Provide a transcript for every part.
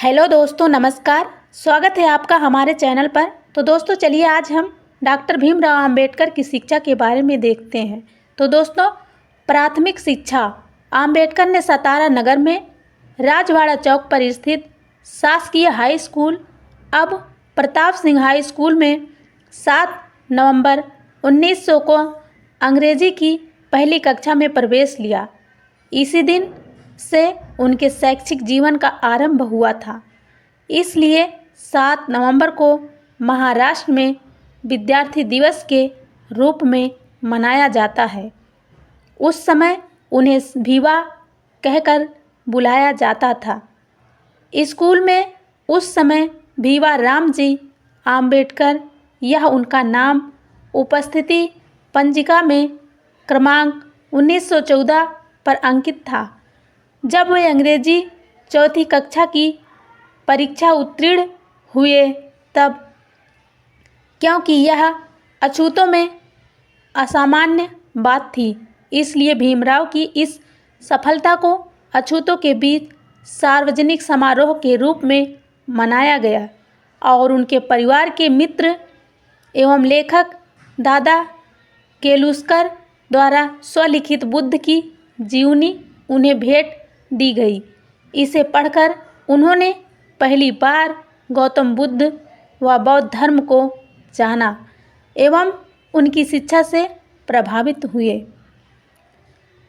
Hello दोस्तों, नमस्कार। स्वागत है आपका हमारे चैनल पर। तो दोस्तों चलिए आज हम डॉक्टर भीमराव अंबेडकर की शिक्षा के बारे में देखते हैं। तो दोस्तों, प्राथमिक शिक्षा अंबेडकर ने सतारा नगर में राजवाड़ा चौक पर स्थित शासकीय हाई स्कूल, अब प्रताप सिंह हाई स्कूल में 7 नवंबर 1900 को अंग्रेजी की पहली कक्षा में प्रवेश लिया। इसी दिन से उनके शैक्षिक जीवन का आरंभ हुआ था। इसलिए 7 नवंबर को महाराष्ट्र में विद्यार्थी दिवस के रूप में मनाया जाता है। उस समय उन्हें भीवा कहकर बुलाया जाता था। स्कूल में उस समय भीवा रामजी अंबेडकर, यह उनका नाम उपस्थिति पंजिका में क्रमांक 1914 पर अंकित था। जब वे अंग्रेजी चौथी कक्षा की परीक्षा उत्तीर्ण हुए तब, क्योंकि यह अछूतों में असामान्य बात थी, इसलिए भीमराव की इस सफलता को अछूतों के बीच सार्वजनिक समारोह के रूप में मनाया गया और उनके परिवार के मित्र एवं लेखक दादा केलुस्कर द्वारा स्वलिखित बुद्ध की जीवनी उन्हें भेंट दी गई। इसे पढ़कर उन्होंने पहली बार गौतम बुद्ध व बौद्ध धर्म को जाना एवं उनकी शिक्षा से प्रभावित हुए।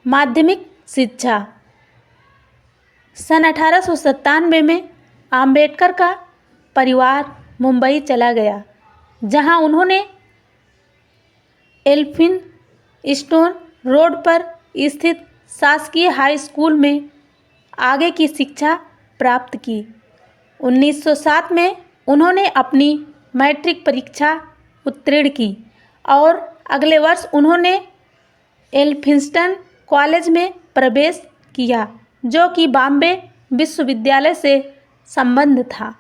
माध्यमिक शिक्षा सन 1897 में अंबेडकर का परिवार मुंबई चला गया, जहां उन्होंने एल्फिनस्टोन रोड पर स्थित शासकीय हाई स्कूल में आगे की शिक्षा प्राप्त की। 1907 में उन्होंने अपनी मैट्रिक परीक्षा उत्तीर्ण की और अगले वर्ष उन्होंने एल्फिंस्टन कॉलेज में प्रवेश किया, जो कि बॉम्बे विश्वविद्यालय से संबद्ध था।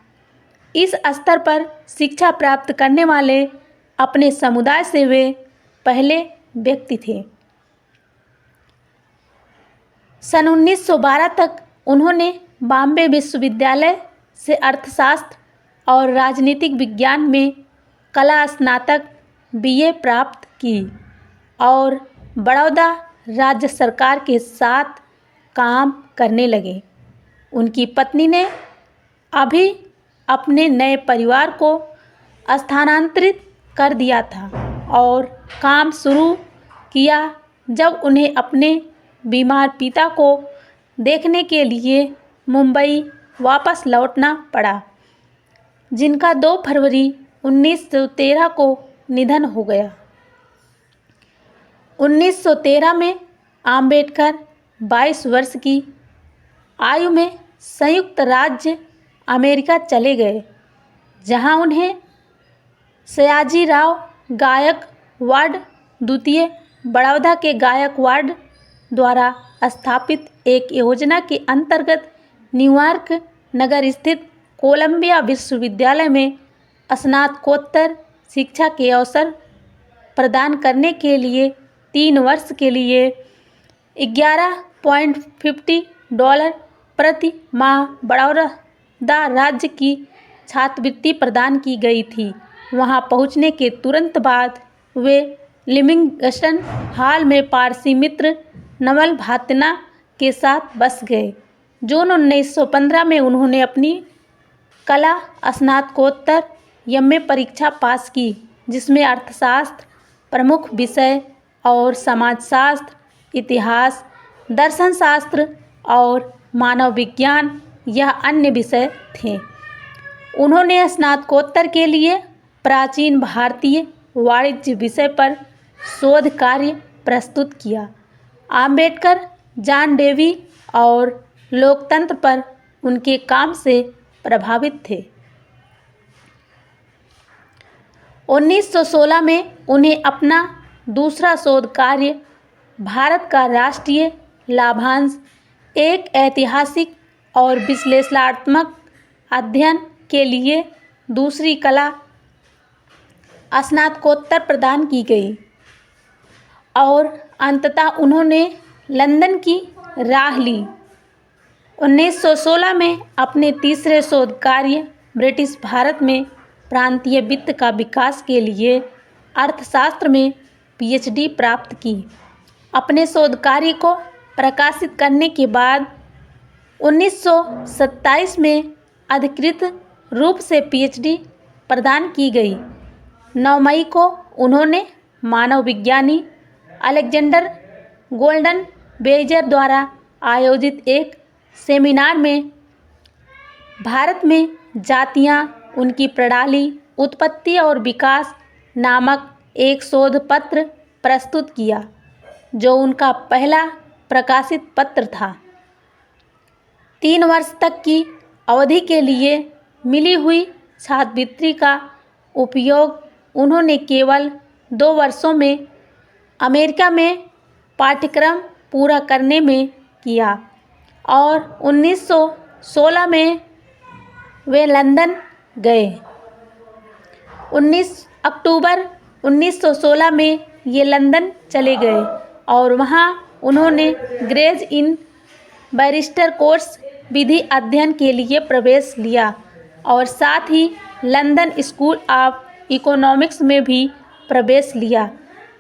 इस स्तर पर शिक्षा प्राप्त करने वाले अपने समुदाय से वे पहले व्यक्ति थे। सन 1912 तक उन्होंने बॉम्बे विश्वविद्यालय से अर्थशास्त्र और राजनीतिक विज्ञान में कला स्नातक बीए प्राप्त की और बड़ौदा राज्य सरकार के साथ काम करने लगे। उनकी पत्नी ने अभी अपने नए परिवार को स्थानांतरित कर दिया था और काम शुरू किया जब उन्हें अपने बीमार पिता को देखने के लिए मुंबई वापस लौटना पड़ा, जिनका 2 फरवरी 1913 को निधन हो गया। 1913 में अंबेडकर 22 वर्ष की आयु में संयुक्त राज्य अमेरिका चले गए, जहां उन्हें सयाजीराव गायकवाड़ द्वितीय बड़ौदा के गायकवाड़ द्वारा स्थापित एक योजना के अंतर्गत न्यूयॉर्क नगर स्थित कोलंबिया विश्वविद्यालय में स्नातकोत्तर शिक्षा के अवसर प्रदान करने के लिए 3 वर्ष के लिए $11.50 प्रति माह बड़ौदा राज्य की छात्रवृत्ति प्रदान की गई थी। वहां पहुंचने के तुरंत बाद वे लिविंगस्टन हॉल में पारसी मित्र नवल भातना के साथ बस गए। जून 1915 में उन्होंने अपनी कला स्नातकोत्तर एमए परीक्षा पास की, जिसमें अर्थशास्त्र प्रमुख विषय और समाजशास्त्र, इतिहास, दर्शनशास्त्र और मानव विज्ञान यह अन्य विषय थे। उन्होंने स्नातकोत्तर के लिए प्राचीन भारतीय वाणिज्य विषय पर शोध कार्य प्रस्तुत किया। अंबेडकर जॉन डेवी और लोकतंत्र पर उनके काम से प्रभावित थे। 1916 में उन्हें अपना दूसरा शोध कार्य भारत का राष्ट्रीय लाभांश, एक ऐतिहासिक और विश्लेषणात्मक अध्ययन के लिए दूसरी कला स्नातकोत्तर प्रदान की गई और अंततः उन्होंने लंदन की राह ली। 1916 में अपने तीसरे शोध कार्य ब्रिटिश भारत में प्रांतीय वित्त का विकास के लिए अर्थशास्त्र में पीएचडी प्राप्त की। अपने शोध कार्य को प्रकाशित करने के बाद 1927 में अधिकृत रूप से पीएचडी प्रदान की गई। 9 मई को उन्होंने मानव विज्ञानी अलेक्जेंडर गोल्डन बेइजर द्वारा आयोजित एक सेमिनार में भारत में जातियां, उनकी प्रणाली, उत्पत्ति और विकास नामक एक शोध पत्र प्रस्तुत किया, जो उनका पहला प्रकाशित पत्र था। 3 वर्ष तक की अवधि के लिए मिली हुई छात्रवृत्ति का उपयोग उन्होंने केवल 2 वर्षों में अमेरिका में पाठ्यक्रम पूरा करने में किया और 1916 में वे लंदन गए। 19 अक्टूबर 1916 में ये लंदन चले गए और वहाँ उन्होंने ग्रेज इन बैरिस्टर कोर्स विधि अध्ययन के लिए प्रवेश लिया और साथ ही लंदन स्कूल ऑफ इकोनॉमिक्स में भी प्रवेश लिया,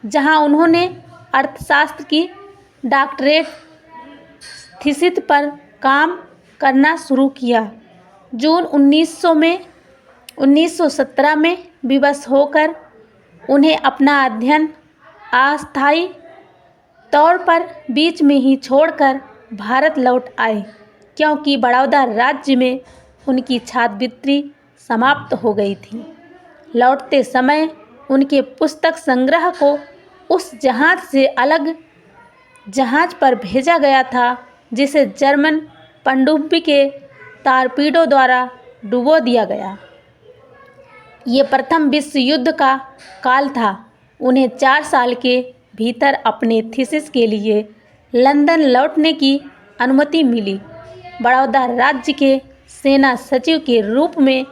जहाँ उन्होंने अर्थशास्त्र की डॉक्टरेट थीसिस पर काम करना शुरू किया। जून 1917 में विवश होकर उन्हें अपना अध्ययन अस्थायी तौर पर बीच में ही छोड़कर भारत लौट आए, क्योंकि बड़ौदा राज्य में उनकी छात्रवृत्ति समाप्त हो गई थी। लौटते समय उनके पुस्तक संग्रह को उस जहाज से अलग जहाज पर भेजा गया था, जिसे जर्मन पनडुब्बी के टारपीडो द्वारा डुबो दिया गया। ये प्रथम विश्व युद्ध का काल था। उन्हें 4 साल के भीतर अपने थीसिस के लिए लंदन लौटने की अनुमति मिली। बड़ौदा राज्य के सेना सचिव के रूप में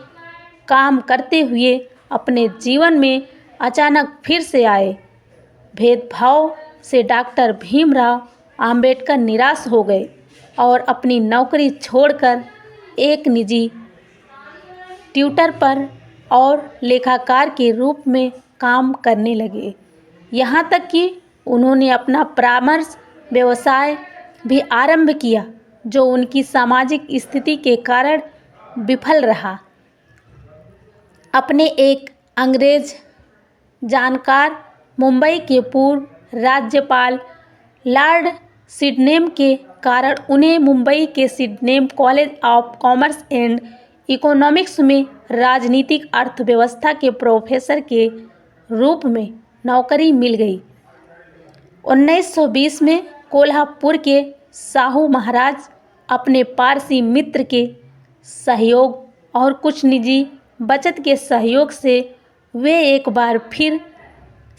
काम करते हुए अपने जीवन में अचानक फिर से आए भेदभाव से डॉक्टर भीमराव अंबेडकर निराश हो गए और अपनी नौकरी छोड़कर एक निजी ट्यूटर पर और लेखाकार के रूप में काम करने लगे। यहाँ तक कि उन्होंने अपना परामर्श व्यवसाय भी आरंभ किया, जो उनकी सामाजिक स्थिति के कारण विफल रहा। अपने एक अंग्रेज जानकार मुंबई के पूर्व राज्यपाल लॉर्ड सिडनेम के कारण उन्हें मुंबई के Sydenham college of commerce and economics में राजनीतिक अर्थव्यवस्था के प्रोफेसर के रूप में नौकरी मिल गई। 1920 में कोल्हापुर के साहू महाराज अपने पारसी मित्र के सहयोग और कुछ निजी बचत के सहयोग से वे एक बार फिर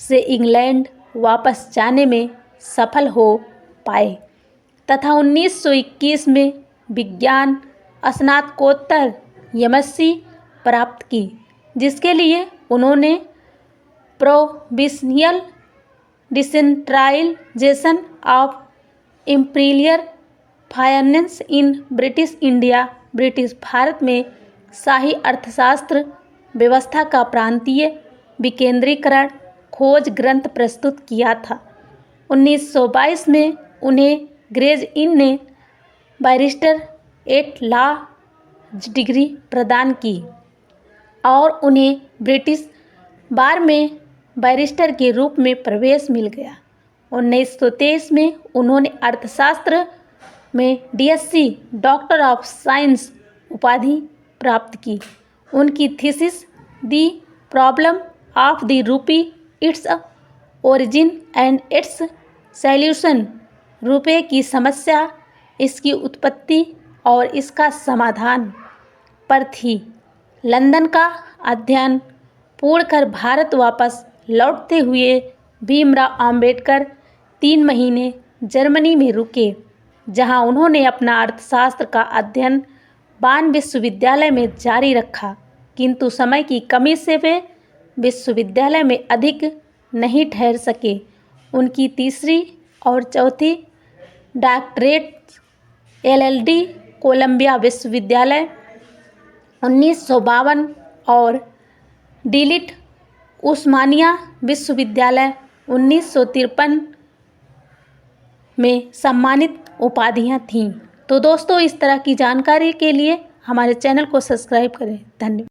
से इंग्लैंड वापस जाने में सफल हो पाए तथा 1921 में विज्ञान स्नातकोत्तर एमएससी प्राप्त की, जिसके लिए उन्होंने provincial decentralization of imperial finance in British India, British भारत में शाही अर्थशास्त्र व्यवस्था का प्रांतीय विकेंद्रीकरण खोज ग्रंथ प्रस्तुत किया था। 1922 में उन्हें ग्रेज इन ने बैरिस्टर एट लॉ डिग्री प्रदान की और उन्हें ब्रिटिश बार में बैरिस्टर के रूप में प्रवेश मिल गया। 1923 में उन्होंने अर्थशास्त्र में डीएससी डॉक्टर ऑफ साइंस उपाधि प्राप्त की। उनकी thesis the problem of the rupee, its origin and it's solution, रुपये की समस्या, इसकी उत्पत्ति और इसका समाधान पर थी। लंदन का अध्ययन पूर्ण कर भारत वापस लौटते हुए भीमराव अंबेडकर 3 महीने जर्मनी में रुके, जहां उन्होंने अपना अर्थशास्त्र का अध्ययन बान विश्वविद्यालय में जारी रखा, किंतु समय की कमी से वे विश्वविद्यालय में अधिक नहीं ठहर सके। उनकी तीसरी और चौथी डॉक्टरेट एलएलडी कोलंबिया विश्वविद्यालय 1952 और डीलिट उस्मानिया विश्वविद्यालय 1953 में सम्मानित उपाधियां थीं। तो दोस्तों, इस तरह की जानकारी के लिए हमारे चैनल को सब्सक्राइब करें। धन्यवाद।